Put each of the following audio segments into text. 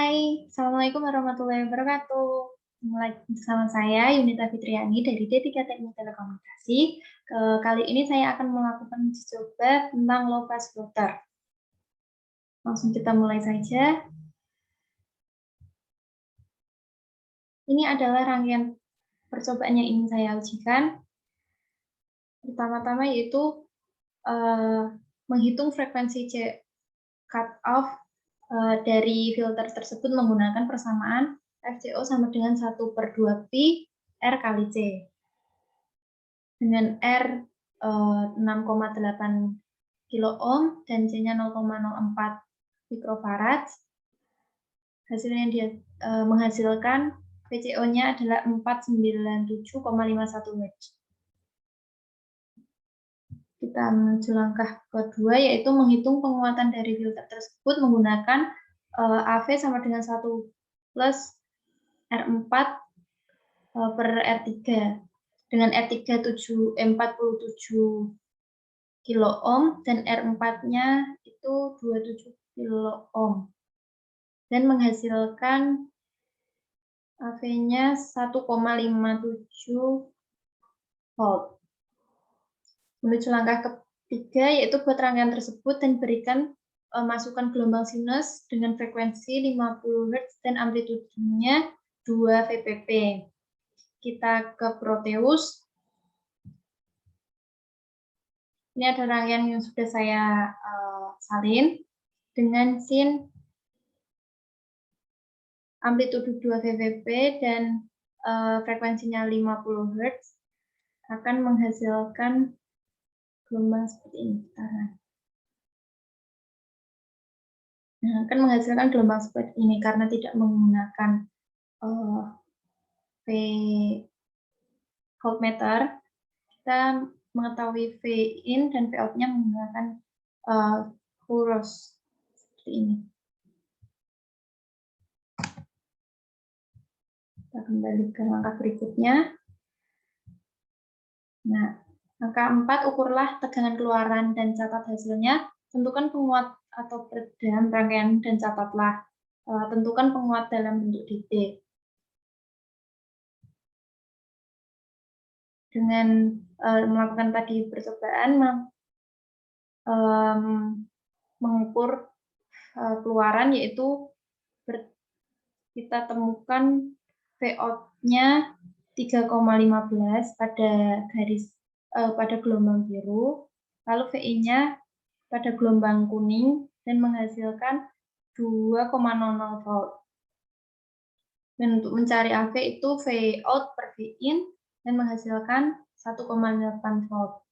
Hai, Assalamualaikum warahmatullahi wabarakatuh. Mulai bersama saya Yunita Fitriani dari D3 Teknik Telekomunikasi. Kali ini saya akan melakukan uji coba tentang low pass filter. Langsung kita mulai saja. Ini adalah rangkaian percobaan yang ingin saya ujikan. Pertama-tama yaitu menghitung frekuensi cut off dari filter tersebut menggunakan persamaan FCO sama dengan 1/2pi R kali C. Dengan R 6,8 kilo ohm dan C-nya 0,04 mikrofarad. Hasilnya dia menghasilkan VCO-nya adalah 497,51 Hz. Kita menuju langkah kedua, yaitu menghitung penguatan dari filter tersebut menggunakan AV sama dengan 1 plus R4 per R3 dengan R3 47 kilo ohm dan R4-nya itu 27 kilo ohm dan menghasilkan AV-nya 1,57 volt. Menuju langkah ketiga, yaitu buat rangkaian tersebut dan berikan masukan gelombang sinus dengan frekuensi 50 Hz dan amplitudenya 2 VPP. Kita ke Proteus. Ini ada rangkaian yang sudah saya salin dengan sin amplitude 2 VPP dan frekuensinya 50 Hz akan menghasilkan gelombang seperti ini. Nah, akan menghasilkan gelombang seperti ini karena tidak menggunakan V voltmeter. Kita mengetahui V in dan V out-nya menggunakan Huros seperti ini. Kita kembali ke langkah berikutnya. Nah, langkah 4, ukurlah tegangan keluaran dan catat hasilnya. Tentukan penguat atau peredam rangkaian dan catatlah. Tentukan penguat dalam bentuk dp. Dengan melakukan tadi percobaan, mengukur keluaran, yaitu kita temukan V-out-nya 3,15 pada gelombang biru, lalu VI-nya pada gelombang kuning dan menghasilkan 2,00 volt. Dan untuk mencari AV itu V-out per V-in dan menghasilkan 1,8 volt.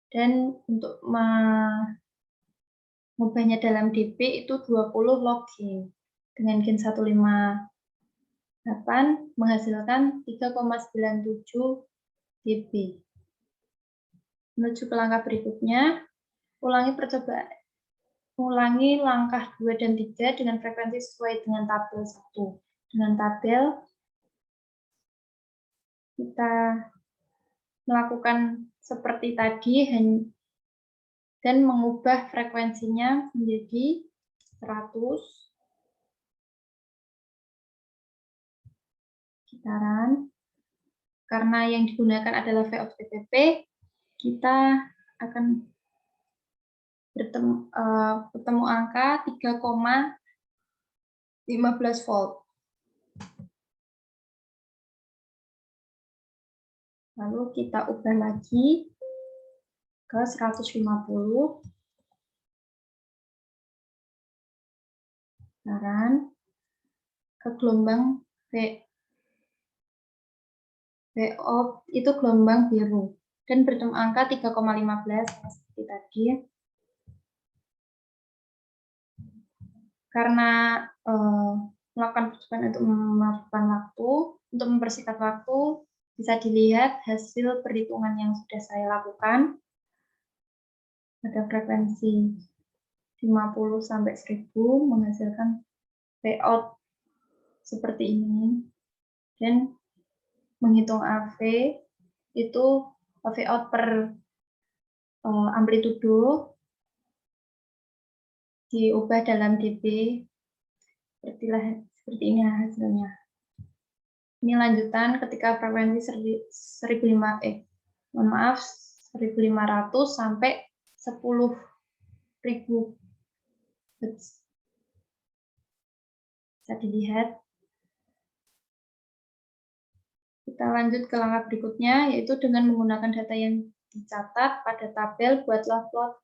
Dan untuk mengubahnya dalam dp itu 20 log gain. Dengan gain 158 menghasilkan 3,97 dB. Menuju ke langkah berikutnya, ulangi langkah 2 dan 3 dengan frekuensi sesuai dengan tabel 1. Dengan tabel, kita melakukan seperti tadi dan mengubah frekuensinya menjadi 100 gitaran. Karena yang digunakan adalah V-out VPP, kita akan bertemu angka 3,15 volt. Lalu kita ubah lagi ke 150 gitaran ke gelombang V-out itu gelombang biru dan bertemu angka 3,15 seperti tadi. Karena melakukan percobaan untuk memaafkan waktu, untuk mempersingkat waktu, bisa dilihat hasil perhitungan yang sudah saya lakukan. Ada frekuensi 50 sampai 1000 menghasilkan V-out seperti ini. Dan menghitung AV itu V-out per amplitudo diubah dalam dB Seperti ini hasilnya. Ini lanjutan ketika frekuensi 1.500 sampai 10.000 Hz. Bisa dilihat. Kita lanjut ke langkah berikutnya, yaitu dengan menggunakan data yang dicatat pada tabel, buatlah plot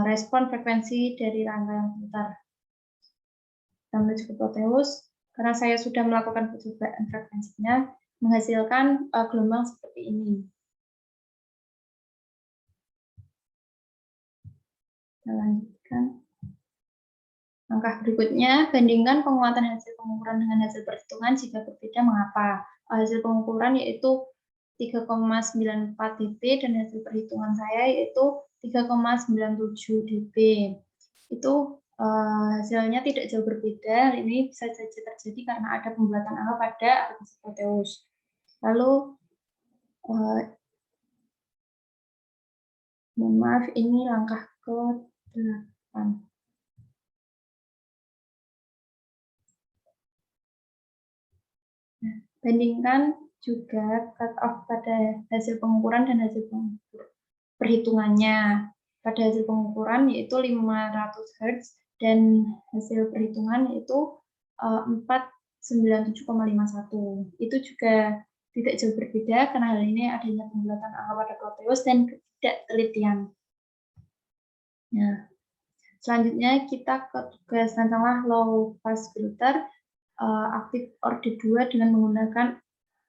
respon frekuensi dari rangkaian filter. Kita menuju ke Proteus. Karena saya sudah melakukan percobaan frekuensinya, menghasilkan gelombang seperti ini. Kita lanjutkan. Langkah berikutnya, bandingkan penguatan hasil pengukuran dengan hasil perhitungan jika berbeda mengapa. Hasil pengukuran yaitu 3,94 dB dan hasil perhitungan saya yaitu 3,97 dB. Itu hasilnya tidak jauh berbeda. Ini bisa saja terjadi karena ada pembuatan angka pada aplikasi Proteus. Lalu, mohon maaf, ini langkah ke-8. Bandingkan juga cut-off pada hasil pengukuran dan hasil perhitungannya. Pada hasil pengukuran yaitu 500 Hz dan hasil perhitungan yaitu 497,51. Itu juga tidak jauh berbeda karena hal ini adanya pembuatan angka pada Proteus dan ketidaktelitian. Nah, selanjutnya kita ke tugas tentang low pass filter aktif orde 2 dengan menggunakan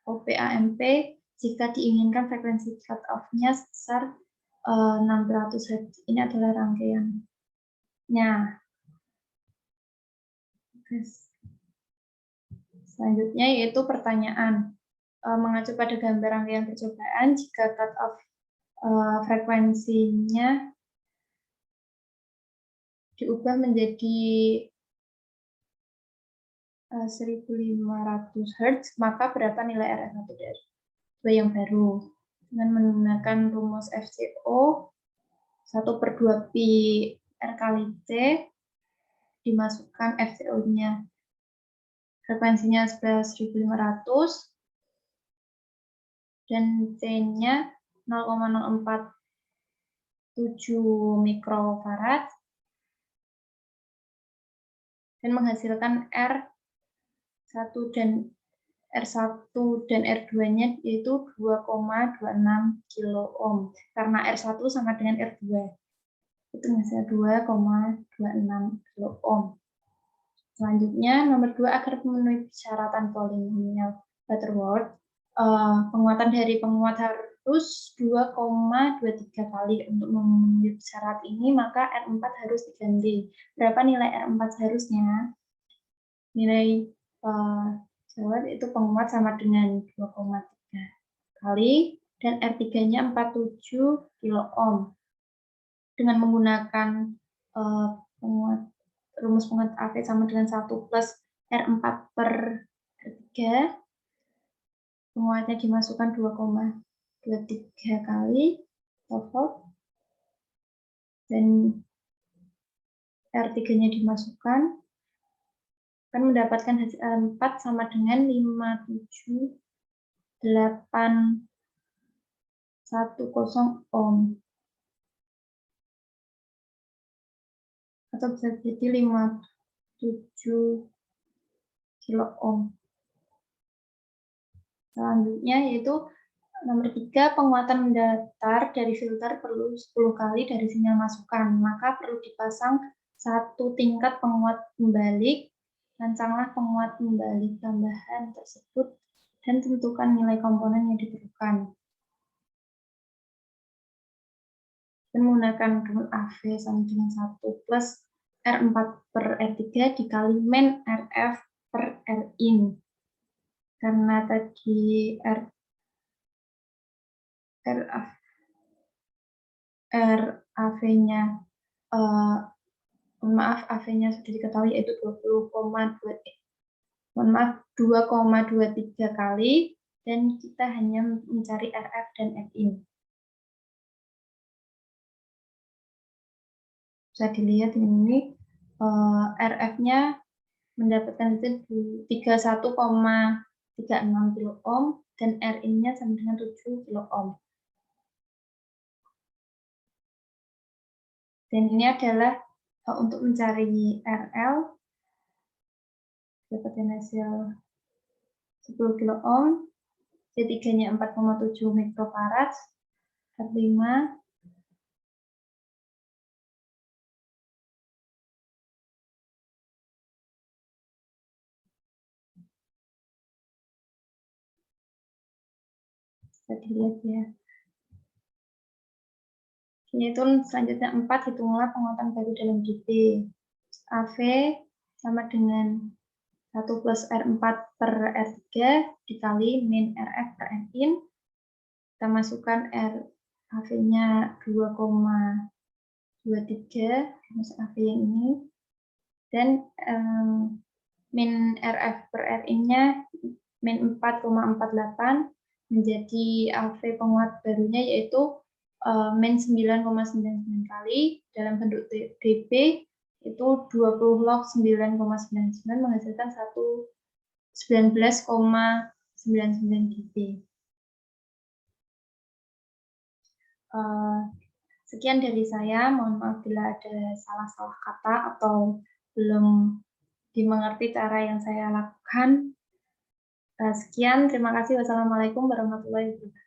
OPAMP jika diinginkan frekuensi cut-off-nya sebesar 600 Hz. Ini adalah rangkaiannya. Selanjutnya yaitu pertanyaan. Mengacu pada gambar rangkaian percobaan, jika cut-off frekuensinya diubah menjadi 1.500 Hz, maka berapa nilai RF1 dari 2 yang baru? Dengan menggunakan rumus FCO 1/2 pi R kali C, dimasukkan FCO-nya. Frekuensinya 11.500 dan C-nya 0,047 mikrofarad dan menghasilkan R1 dan R2-nya yaitu 2,26 kilo ohm. Karena R1 sama dengan R2. Itu menghasilkan 2,26 kilo ohm. Selanjutnya, nomor 2, agar memenuhi persyaratan polinomial Butterworth, penguatan dari penguat harus 2,23 kali. Untuk memenuhi syarat ini, maka R4 harus diganti. Berapa nilai R4 seharusnya? Nilai jawab itu penguat sama dengan 2,3 kali dan R3-nya 47 kilo ohm. Dengan menggunakan rumus penguat AV sama dengan 1 plus R4 per R3, penguatnya dimasukkan 2,23 kali total dan R3-nya dimasukkan, akan mendapatkan hasil R4 sama dengan 57810 ohm. Atau bisa jadi 57 kilo ohm. Selanjutnya yaitu nomor 3, penguatan mendatar dari filter perlu 10 kali dari sinyal masukan. Maka perlu dipasang satu tingkat penguat pembalik. Rancanglah penguat pembalik tambahan tersebut dan tentukan nilai komponen yang diperlukan. Dan menggunakan rumus AV sama dengan 1 plus R4 per R3 dikali min RF per Rin. Karena tadi RAV-nya, maaf, AV-nya sudah diketahui yaitu 2,23 kali, dan kita hanya mencari RF dan Rin. Bisa dilihat ini RF-nya mendapatkan itu 31,36 kilo ohm dan Ri-nya sama dengan 7 kilo ohm. Dan ini adalah untuk mencari RL, dapatkan hasil 10 kilo ohm, C3-nya 4,7 mikrofarad, R5, bisa dilihat ya. Yaitu selanjutnya 4, hitunglah penguatan baru dalam dB. AV sama dengan 1 plus R4 per R3 dikali min RF per Rin. Kita masukkan AV-nya 2,23, masuk AV yang ini. Dan min RF per Rin-nya min 4,48 menjadi AV penguat barunya yaitu min 9,99 kali dalam bentuk dB itu 20 log 9,99 menghasilkan 19,99 dB. Sekian dari saya, mohon maaf bila ada salah-salah kata atau belum dimengerti cara yang saya lakukan. Sekian, terima kasih. Wassalamualaikum warahmatullahi wabarakatuh.